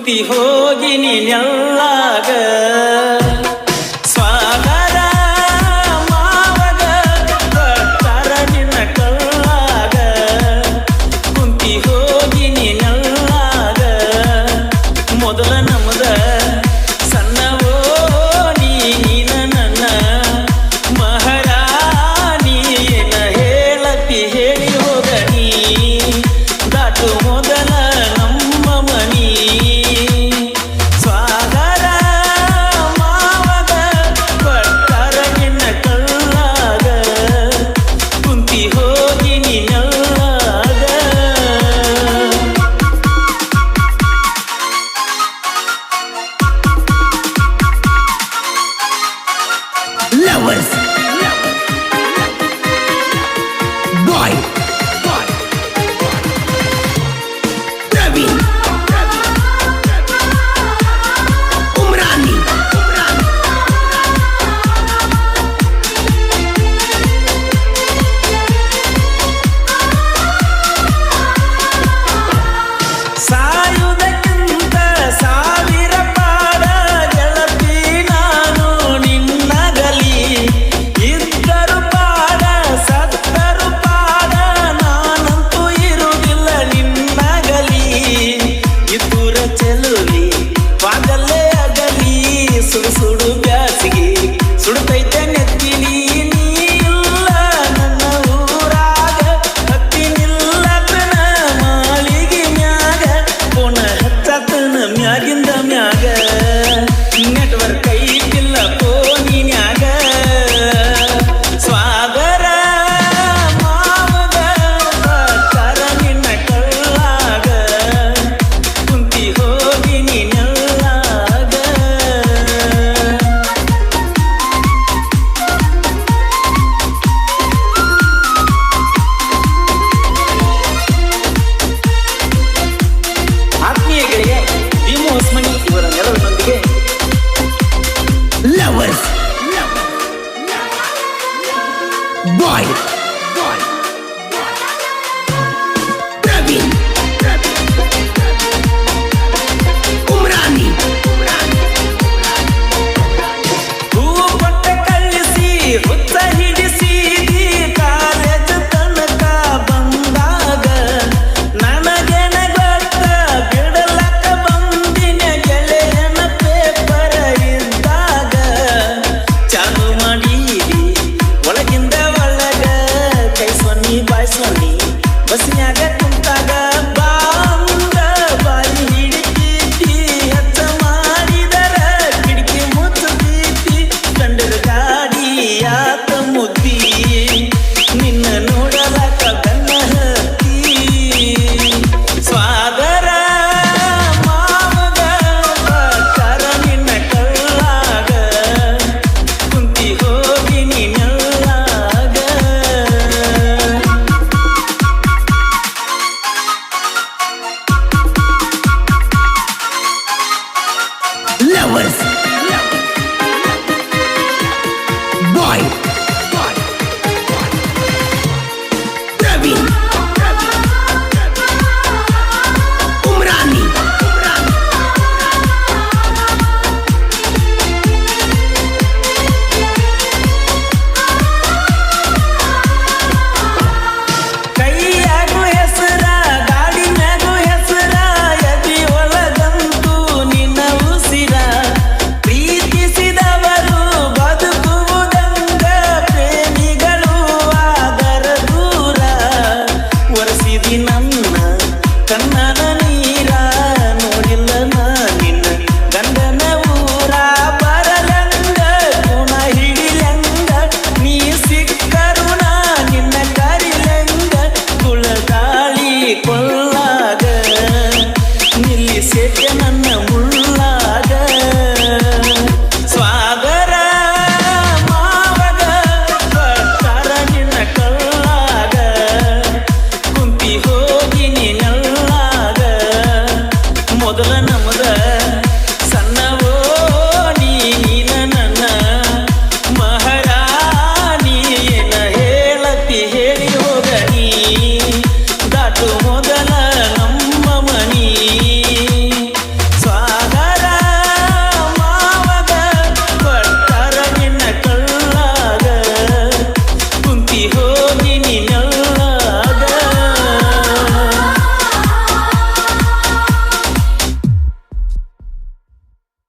ಕುಂತಿ ಹೋಗಿ ನೀನೆಲ್ಲಾಗ ಸ್ವಾಗರ ಮಾವಗ ಬರ್ತಾರ ನಿನ್ನ ಕಲ್ಲಾಗ ಕುಂತಿ ಹೋಗಿ ನೀನೆಲ್ಲಾಗ ಮೊದಲ ನಮದ ಸಣ್ಣವೋ ನೀನ ನನ್ನ ಮಹಾರಾಣಿ ಏನ ಹೇಳತಿ ಹೇಳಿ ಹೋಗ ನೀ ದಾಟು ಮೊದಲ Lovers Boy Praveen Umrani ಸಾಯುವುದಕ್ಕಿಂತ ಸಾವಿರ ಪಾಡ ಗೆಳತಿ ನಾನು ನಿನ್ನಗಲಿ ಇದ್ದರು ಪಾಡ ಸತ್ತರು ಪಾಡ ನಾನಂತೂ ಇರುವುದಿಲ್ಲ ನಿನ್ನಗಲಿ ಇದ್ದೂರ ಚೆಲುವಿ ಪಾದಲ್ಲೇ ಅಗಲಿ ಸುಡು ಸುಡು ಬ್ಯಾಸಿಗೆ ಸುಡುತ್ತೈತೆ ನೆತ್ತಿಲಿ ನೀ ಇಲ್ಲ ನನ್ನ ಊರಾಗ ಹತ್ತಿನಿಲ್ಲತನ ಮಾಳಿಗೆ ಮ್ಯಾಗ ಪುನಃ ಹತ್ತತನ ಮ್ಯಾಗಿಂದ ಮ್ಯಾಗ ನೆಟ್ವರ್ಕ್ ಐತಿಲ್ಲ ಫೋನಿನ್ಯಾಗ ಸ್ವಾಗರ ಮಾವಗ ಬರ್ತಾರ ನಿನ್ನ ಕಲ್ಲಾಗ ಕುಂತಿ ಹೋಗಿ ನೀನೆಲ್ಲಾಗ ಆತ್ಮೀಯಗಳಿಗೆ ಭೀಮು ಹೊಸ್ಮನಿ ಇವರ ನೆರವಿನೊಂದಿಗೆ Lovers Boy Praveen Umrani ಹೂ ಕೊಟ್ಟ ಕಳಿಸಿ ಹುತ್ತ ಹಿಡಿಸಿದಿ ಕಾಲೇಜ್ ತನಕ ಬಂದಾಗ ನನಗೇನ ಗೊತ್ತ ಬಿಡಲಕ್ಕ ಬಂದಿನ ಗೆಳೆಯನ ಪೇಪರ ಇದ್ದಾಗ ಚಾಲು ಮಾಡಿದಿ ಒಳಗಿಂದ ಒಳಗ ಕೈ ಸೊನ್ನಿ ಬಾಯ್ ಸೊನ್ನಿ ಬಸ್ನ್ಯಾಗ ಕುಂತಾಗ ಬಾಂದ ಬಾಯಿ ಹಿಡಿತೀತಿ ಹೆಚ್ಚ ಮಾಡಿದರ ಕಿಟಕಿ ಮುಚ್ಚತೀತಿ ಕಂಡರ ಗಾಡಿ ಯಾತ ಮುದ್ದಿ ನಿನ್ನ ನೋಡಲಾಕ ಗನ್ನ ಹತ್ತಿ ಸ್ವಾಗರ ಮಾವಗ ಬರ್ತಾರ ನಿನ್ನ ಕಲ್ಲಾಗ ಕುಂತಿ ಹೋಗಿ ನೀನೆಲ್ಲಾಗ Lovers Boy